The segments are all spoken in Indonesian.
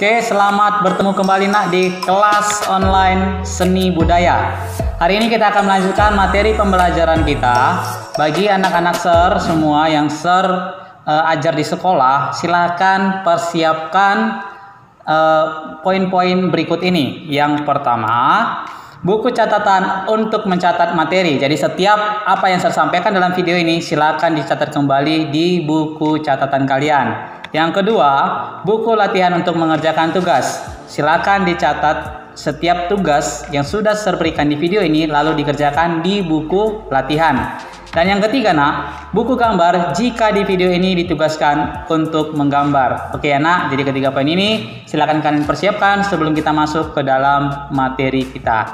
Oke, selamat bertemu kembali nak di kelas online seni budaya. Hari ini kita akan melanjutkan materi pembelajaran kita. Bagi anak-anak ser semua yang ser ajar di sekolah, silakan persiapkan poin-poin berikut ini. Yang pertama, buku catatan untuk mencatat materi. Jadi setiap apa yang saya sampaikan dalam video ini silakan dicatat kembali di buku catatan kalian. Yang kedua, buku latihan untuk mengerjakan tugas. Silakan dicatat setiap tugas yang sudah saya berikan di video ini lalu dikerjakan di buku latihan. Dan yang ketiga nak, buku gambar jika di video ini ditugaskan untuk menggambar. Oke ya nak, jadi ketiga poin ini silakan kalian persiapkan sebelum kita masuk ke dalam materi kita.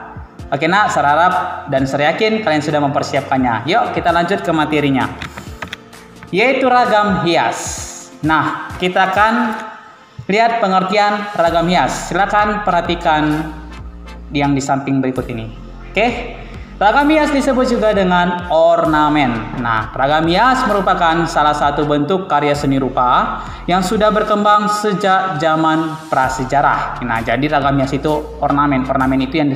Oke nak, saya harap dan saya yakin kalian sudah mempersiapkannya. Yuk kita lanjut ke materinya, yaitu ragam hias. Nah, kita akan lihat pengertian ragam hias. Silakan perhatikan yang di samping berikut ini. Oke, ragam hias disebut juga dengan ornamen. Nah, ragam hias merupakan salah satu bentuk karya seni rupa yang sudah berkembang sejak zaman prasejarah. Nah, jadi ragam hias itu ornamen. Ornamen itu yang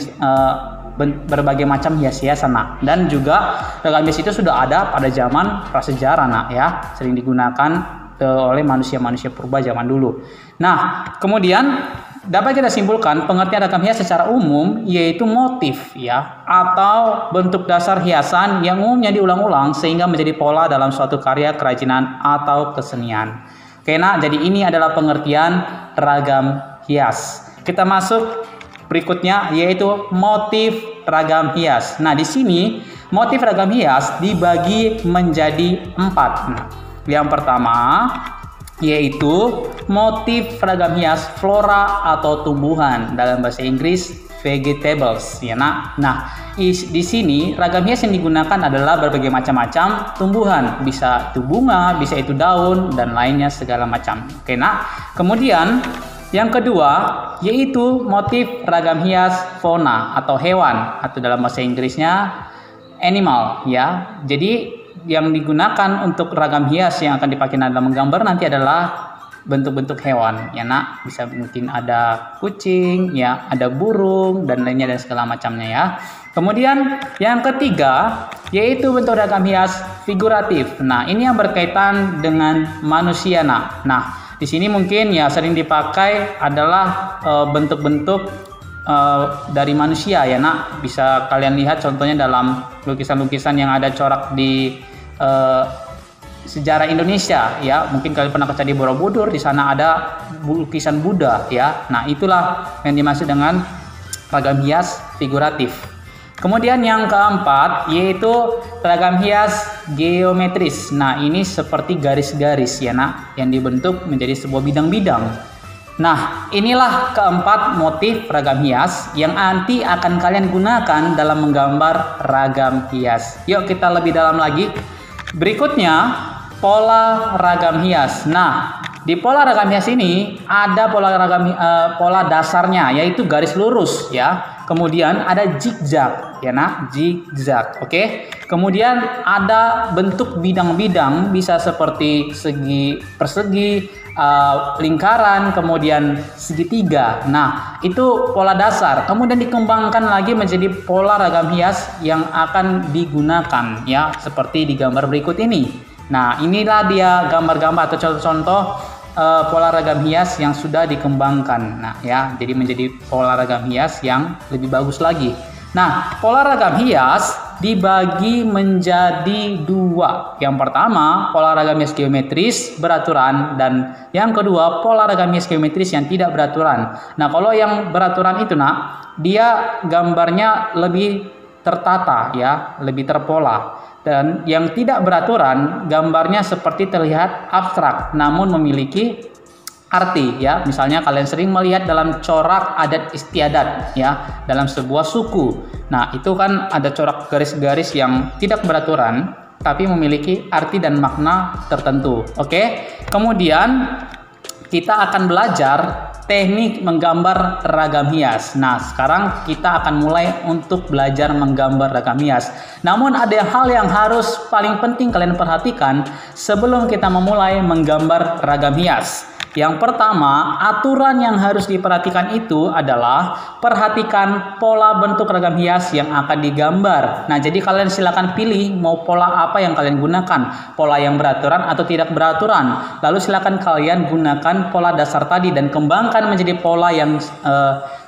berbagai macam hias-hiasan nak. Dan juga ragam hias itu sudah ada pada zaman prasejarah nak ya, sering digunakan oleh manusia-manusia purba zaman dulu. Nah, kemudian dapat kita simpulkan pengertian ragam hias secara umum yaitu motif ya atau bentuk dasar hiasan yang umumnya diulang-ulang sehingga menjadi pola dalam suatu karya kerajinan atau kesenian. Oke, nah, jadi ini adalah pengertian ragam hias. Kita masuk berikutnya yaitu motif ragam hias. Nah, di sini motif ragam hias dibagi menjadi 4. Nah, yang pertama yaitu motif ragam hias flora atau tumbuhan, dalam bahasa Inggris vegetables ya nak. Nah, di sini ragam hias yang digunakan adalah berbagai macam-macam tumbuhan, bisa itu bunga, bisa itu daun dan lainnya segala macam. Oke nak. Kemudian yang kedua yaitu motif ragam hias fauna atau hewan atau dalam bahasa Inggrisnya animal ya. Jadi yang digunakan untuk ragam hias yang akan dipakai dalam menggambar nanti adalah bentuk-bentuk hewan ya nak, bisa mungkin ada kucing ya, ada burung dan lainnya dan segala macamnya ya. Kemudian yang ketiga yaitu bentuk ragam hias figuratif. Nah, ini yang berkaitan dengan manusia nak. Nah, di sini mungkin ya sering dipakai adalah bentuk-bentuk dari manusia ya nak. Bisa kalian lihat contohnya dalam lukisan-lukisan yang ada corak di sejarah Indonesia ya. Mungkin kalian pernah baca di Borobudur, di sana ada lukisan Buddha ya. Nah, itulah yang dimaksud dengan ragam hias figuratif. Kemudian yang keempat yaitu ragam hias geometris. Nah, ini seperti garis-garis ya nak, yang dibentuk menjadi sebuah bidang-bidang. Nah, inilah keempat motif ragam hias yang nanti akan kalian gunakan dalam menggambar ragam hias. Yuk kita lebih dalam lagi. Berikutnya, pola ragam hias. Nah, di pola ragam hias ini ada pola dasarnya yaitu garis lurus ya. Kemudian ada zigzag ya nak, zigzag. Oke. Kemudian ada bentuk bidang-bidang, bisa seperti segi persegi, lingkaran, kemudian segitiga. Nah, itu pola dasar. Kemudian dikembangkan lagi menjadi pola ragam hias yang akan digunakan ya, seperti di gambar berikut ini. Nah, inilah dia gambar-gambar atau contoh-contoh pola ragam hias yang sudah dikembangkan. Nah, ya, jadi menjadi pola ragam hias yang lebih bagus lagi. Nah, pola ragam hias dibagi menjadi 2. Yang pertama, pola ragam hias geometris beraturan, dan yang kedua, pola ragam hias geometris yang tidak beraturan. Nah, kalau yang beraturan itu nak, dia gambarnya lebih tertata ya, lebih terpola. Dan yang tidak beraturan, gambarnya seperti terlihat abstrak namun memiliki arti ya. Misalnya kalian sering melihat dalam corak adat istiadat ya, dalam sebuah suku. Nah, itu kan ada corak garis-garis yang tidak beraturan tapi memiliki arti dan makna tertentu. Oke. Kemudian kita akan belajar teknik menggambar ragam hias. Nah, sekarang kita akan mulai untuk belajar menggambar ragam hias. Namun ada hal yang harus paling penting kalian perhatikan sebelum kita memulai menggambar ragam hias. Yang pertama, aturan yang harus diperhatikan itu adalah perhatikan pola bentuk ragam hias yang akan digambar. Nah, jadi kalian silakan pilih mau pola apa yang kalian gunakan, pola yang beraturan atau tidak beraturan. Lalu silakan kalian gunakan pola dasar tadi dan kembangkan menjadi pola yang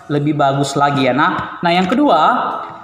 lebih bagus lagi ya nak. Nah yang kedua,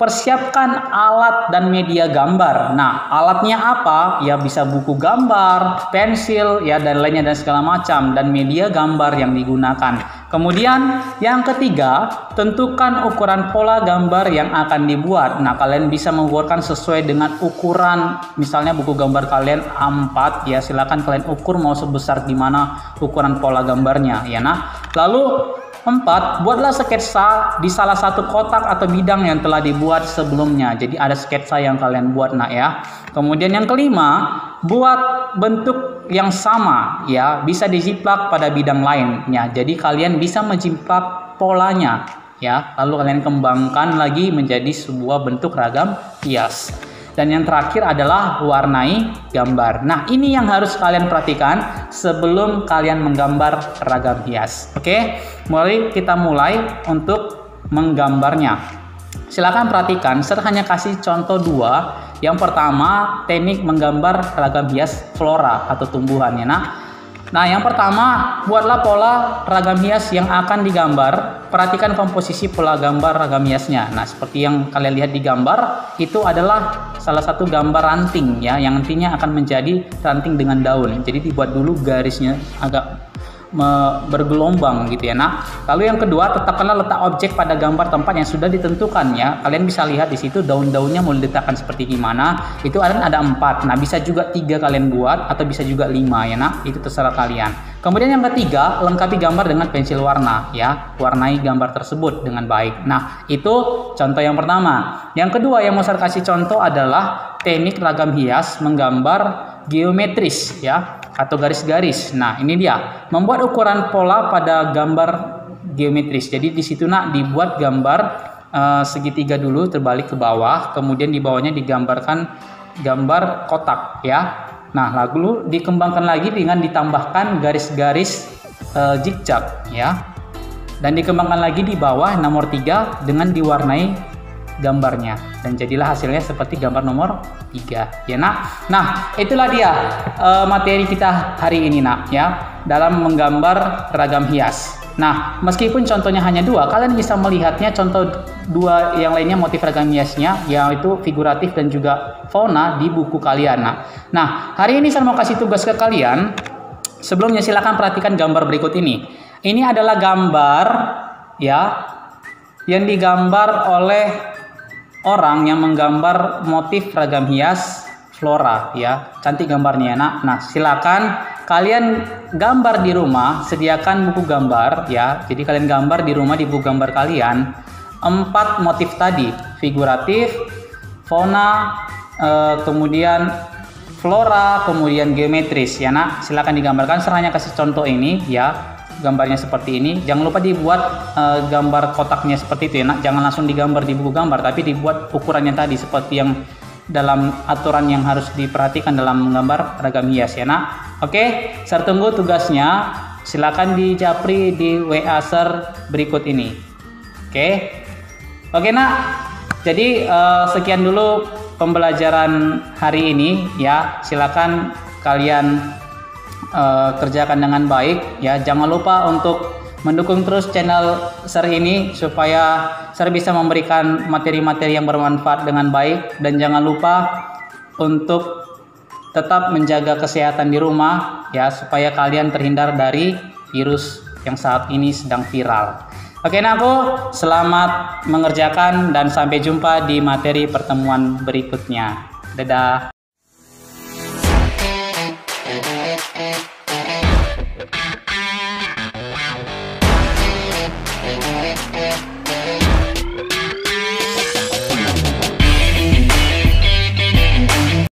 persiapkan alat dan media gambar. Nah alatnya apa? Ya bisa buku gambar, pensil ya dan lainnya dan segala macam, dan media gambar yang digunakan. Kemudian yang ketiga, tentukan ukuran pola gambar yang akan dibuat. Nah kalian bisa membuatkan sesuai dengan ukuran, misalnya buku gambar kalian A4 ya, silakan kalian ukur mau sebesar gimana ukuran pola gambarnya ya nak. Lalu 4. Buatlah sketsa di salah satu kotak atau bidang yang telah dibuat sebelumnya. Jadi ada sketsa yang kalian buat nak ya. Kemudian yang kelima, buat bentuk yang sama ya, bisa dijiplak pada bidang lainnya. Jadi kalian bisa menjiplak polanya ya. Lalu kalian kembangkan lagi menjadi sebuah bentuk ragam hias. Dan yang terakhir adalah warnai gambar. Nah, ini yang harus kalian perhatikan sebelum kalian menggambar ragam hias. Oke, mari kita mulai untuk menggambarnya. Silakan perhatikan, saya hanya kasih contoh dua. Yang pertama, teknik menggambar ragam hias flora atau tumbuhannya. Nah, yang pertama, buatlah pola ragam hias yang akan digambar. Perhatikan komposisi pola gambar ragam hiasnya. Nah, seperti yang kalian lihat di gambar, itu adalah salah satu gambar ranting ya, yang nantinya akan menjadi ranting dengan daun. Jadi dibuat dulu garisnya agak bergelombang gitu ya. Nah, lalu yang kedua, tetapkanlah letak objek pada gambar tempat yang sudah ditentukan ya. Kalian bisa lihat di situ daun-daunnya mau diletakkan seperti gimana. Itu ada 4. Nah, bisa juga 3 kalian buat atau bisa juga 5 ya nak. Itu terserah kalian. Kemudian yang ketiga, lengkapi gambar dengan pensil warna ya. Warnai gambar tersebut dengan baik. Nah, itu contoh yang pertama. Yang kedua yang mau saya kasih contoh adalah teknik ragam hias menggambar geometris ya, atau garis-garis. Nah, ini dia. Membuat ukuran pola pada gambar geometris. Jadi di situ nak dibuat gambar segitiga dulu terbalik ke bawah, kemudian di bawahnya digambarkan gambar kotak ya. Nah, lalu dikembangkan lagi dengan ditambahkan garis-garis zigzag ya. Dan dikembangkan lagi di bawah nomor 3 dengan diwarnai gambarnya, dan jadilah hasilnya seperti gambar nomor 3 ya nak. Nah, itulah dia materi kita hari ini nak ya, dalam menggambar ragam hias. Nah, meskipun contohnya hanya 2, kalian bisa melihatnya contoh 2 yang lainnya motif ragam hiasnya, yaitu figuratif dan juga fauna di buku kalian nak. Nah, hari ini saya mau kasih tugas ke kalian. Sebelumnya silakan perhatikan gambar berikut ini. Ini adalah gambar ya yang digambar oleh orang yang menggambar motif ragam hias flora ya. Cantik gambarnya nak. Nah, silakan kalian gambar di rumah, sediakan buku gambar ya. Jadi kalian gambar di rumah di buku gambar kalian 4 motif tadi, figuratif, fauna, kemudian flora, kemudian geometris ya nak. Silakan digambarkan. Saya hanya kasih contoh ini ya. Gambarnya seperti ini. Jangan lupa dibuat gambar kotaknya seperti itu ya nak. Jangan langsung digambar di buku gambar, tapi dibuat ukurannya tadi seperti yang dalam aturan yang harus diperhatikan dalam menggambar ragam hias ya nak. Oke, saya tunggu tugasnya. Silakan dijapri di WA share berikut ini. Oke nak. Jadi sekian dulu pembelajaran hari ini ya. Silakan kalian kerjakan dengan baik ya. Jangan lupa untuk mendukung terus channel Sir ini supaya Sir bisa memberikan materi-materi yang bermanfaat dengan baik, dan jangan lupa untuk tetap menjaga kesehatan di rumah ya, supaya kalian terhindar dari virus yang saat ini sedang viral. Oke nah, aku selamat mengerjakan dan sampai jumpa di materi pertemuan berikutnya. Dadah.